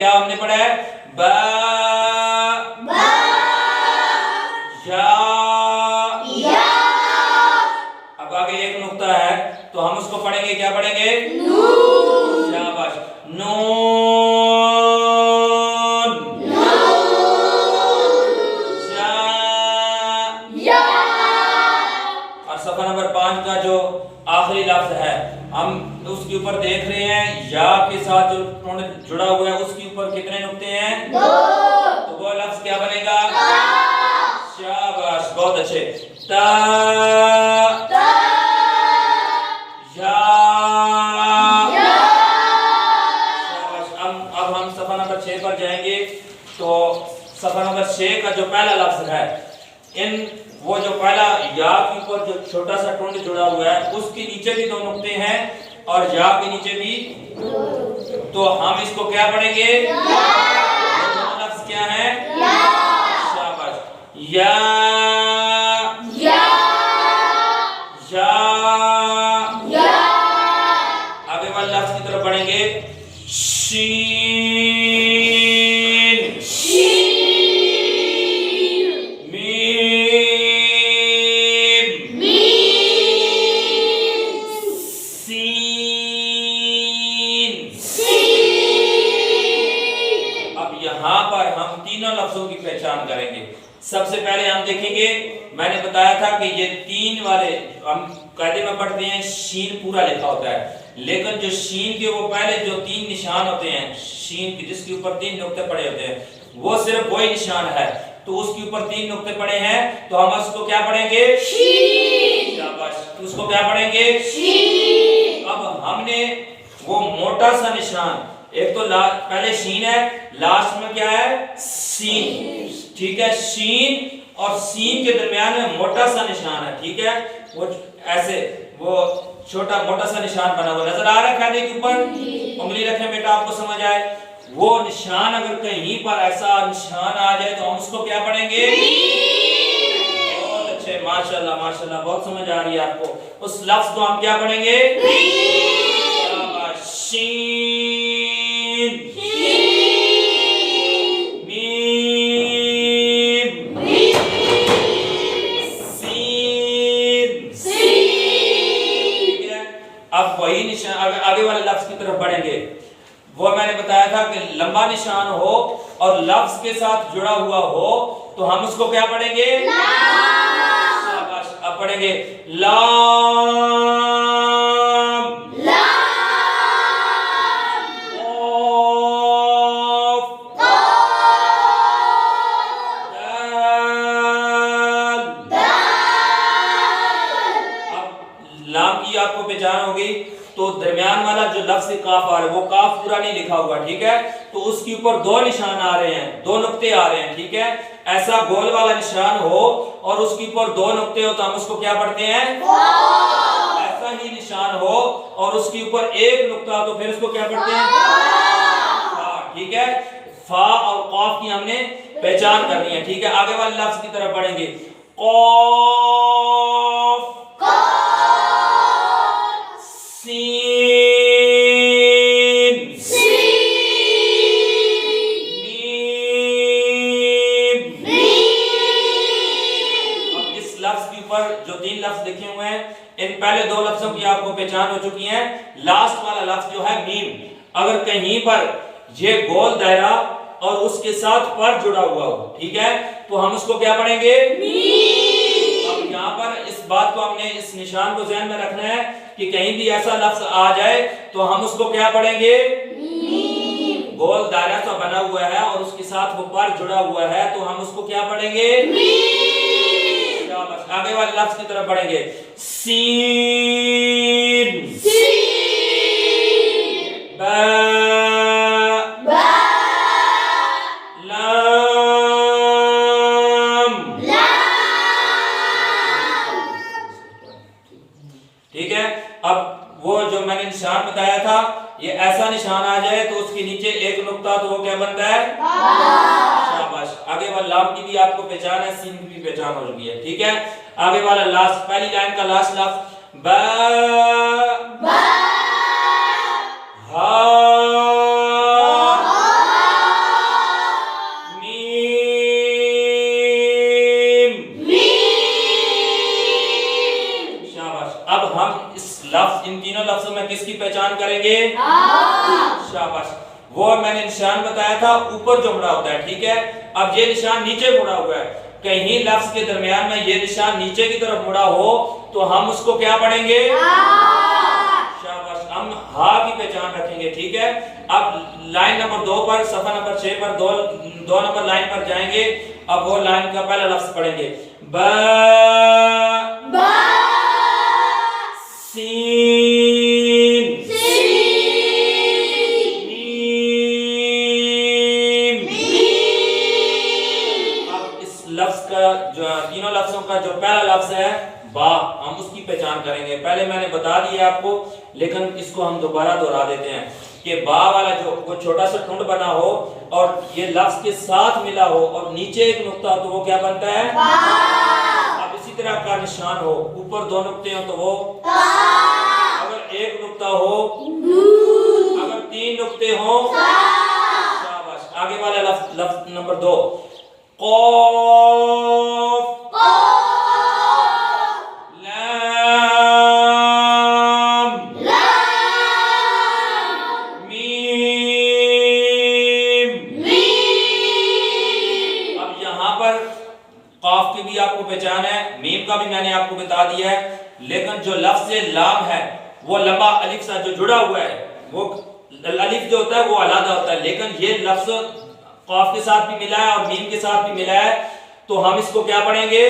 क्या हमने पढ़ा है? बा या। अब आगे एक नुक्ता है तो हम उसको पढ़ेंगे, क्या पढ़ेंगे? नून। शाबाश। नून। या। और सफा नंबर 5 का जो आखिरी लफ्ज है हम उसके ऊपर देख रहे हैं, या के साथ जो टुंड जुड़ा हुआ है उसके ऊपर कितने नुक्ते हैं? 2। तो वो लफ्ज क्या बनेगा? शाबाश, बहुत अच्छे। ता या। शाबाश। अब हम सफा नंबर 6 पर जाएंगे। तो सफा नंबर 6 का जो पहला लफ्ज है, वो जो पहला या के ऊपर जो छोटा सा टुंड जुड़ा हुआ है उसके नीचे भी 2 नुक्ते हैं और या के नीचे भी। तो हम इसको क्या पढ़ेंगे? लफ्ज क्या है? शाबाश। या या या। आगे वाले लफ्ज की तरफ बढ़ेंगे। शीन। यहाँ पर हम तीनों लफ्जों की पहचान करेंगे। सबसे पहले हम देखेंगे, मैंने बताया था कि ये 3 वाले हम कायदे में पढ़ते हैं, शीन पूरा लिखा होता है, लेकिन जो शीन के वो पहले जो 3 निशान होते हैं शीन के, जिसके ऊपर 3 नुक्ते पड़े होते हैं, वो सिर्फ वही निशान है। तो उसके ऊपर 3 नुक्ते पड़े हैं तो हम उसको क्या पढ़ेंगे? शीन। शाबाश। उसको क्या पढ़ेंगे? शीन। अब हमने वो मोटा सा निशान, एक तो पहले शीन है, लास्ट में क्या है? सीन। ठीक है, शीन और सीन के दरमियान में मोटा सा निशान है। ठीक है, वो ऐसे वो छोटा मोटा सा निशान बना हुआ नजर आ रहा है खाने के ऊपर। उंगली रखें बेटा, आपको समझ आए। वो निशान अगर कहीं पर ऐसा निशान आ जाए तो हम उसको क्या पढ़ेंगे? बहुत अच्छे, माशाल्लाह माशाल्लाह, बहुत समझ आ रही है आपको। उस लफ्ज को हम क्या पढ़ेंगे? अब वही निशान आगे वाले लफ्ज की तरफ बढ़ेंगे। वो मैंने बताया था कि लंबा निशान हो और लफ्ज के साथ जुड़ा हुआ हो तो हम उसको क्या पढ़ेंगे? शाबाश। अब पढ़ेंगे लाम। लाम की आपको पहचान होगी। तो दरमियान वाला जो लफ्ज काफ आ रहा है वो काफ पूरा नहीं लिखा हुआ, ठीक है, तो उसके ऊपर 2 निशान आ रहे हैं, 2 नुक्ते आ रहे हैं। ठीक है, ऐसा गोल वाला निशान हो और उसके ऊपर 2 नुक्ते हो तो हम उसको क्या पढ़ते हैं? ऐसा ही निशान हो और उसके ऊपर 1 नुक्ता हो तो फिर उसको क्या पढ़ते हैं? फा। ठीक है, फा और काफ की हमने पहचान करनी है। ठीक है, आगे वाले लफ्ज की तरफ बढ़ेंगे। कॉफ, जो 3 लफ्ज लिखे हुए हैं, इन पहले 2 लफ्जों की आपको पहचान हो चुकी है। लास्ट वाला लफ्ज जो है मीम, अगर कहीं पर ये गोल दायरा और उसके साथ पर जुड़ा हुआ हो, ठीक है, तो हम उसको क्या पढ़ेंगे? मीम। अब यहाँ पर इस बात को हमने, इस निशान को ध्यान में रखना है कि कहीं भी ऐसा लफ्ज आ जाए तो हम उसको क्या पढ़ेंगे? मीम। गोल दायरा सा बना हुआ है और उसके साथ वो पर जुड़ा हुआ है तो हम उसको क्या पढ़ेंगे? मीम। आगे वाले लफ्ज की तरफ बढ़ेंगे। सीन, बा, लाम। ठीक है, अब वो जो मैंने निशान बताया था, ये ऐसा निशान आ जाए तो उसके नीचे 1 नुक्ता तो वो क्या बनता है? शाबाश। आगे वाला लाम की भी आपको पहचान है, सीन की भी पहचान हो चुकी है। ठीक है, आगे वाला लास्ट, पहली लाइन का लास्ट लफ्ज बा, हा, लफ्ज, इन तीनों लफ्जों में किसकी पहचान करेंगे? शाबाश। वो मैंने निशान बताया था ऊपर जो मुड़ा होता है, ठीक है। अब ये निशान नीचे मुड़ा हुआ है, कहीं लफ्ज के दरमियान में ये निशान नीचे की तरफ मुड़ा हो तो हम उसको क्या पढ़ेंगे? शाबाश, हम हा की पहचान रखेंगे, ठीक है। अब लाइन नंबर 2 पर, सफा नंबर 6 पर, दो नंबर लाइन पर जाएंगे। अब वो लाइन का पहला लफ्ज पढ़ेंगे, बा, सीन, मीम। अब इस लफ्ज का जो तीनों लफ्जों का जो पहला लफ्ज है बा, हम उसकी पहचान करेंगे। पहले मैंने बता दिया आपको, लेकिन इसको हम दोबारा दोहरा देते हैं कि बा वाला जो वो छोटा सा ठुंड बना हो और ये लफ्ज के साथ मिला हो और नीचे एक नुक्ता हो तो वो क्या बनता है? बा। अब इसी तरह का निशान हो, ऊपर 2 नुक्ते हो तो वो ता। अगर एक नुक्ता हो, अगर 3 नुक्ते हो, शाबाश। आगे वाला लफ्ज नंबर 2, कौफ, लाम, मीम। अब यहाँ पर कौफ की भी आपको पहचान है, मीम का भी मैंने आपको बता दिया है, लेकिन जो लफ्ज लाम है वो लंबा अलिफ सा जो जुड़ा हुआ है, वो अलिफ जो होता है वो अलग होता है, लेकिन ये लफ्ज कौफ के साथ भी मिला है और मीम के साथ भी मिला है, तो हम इसको क्या पढ़ेंगे?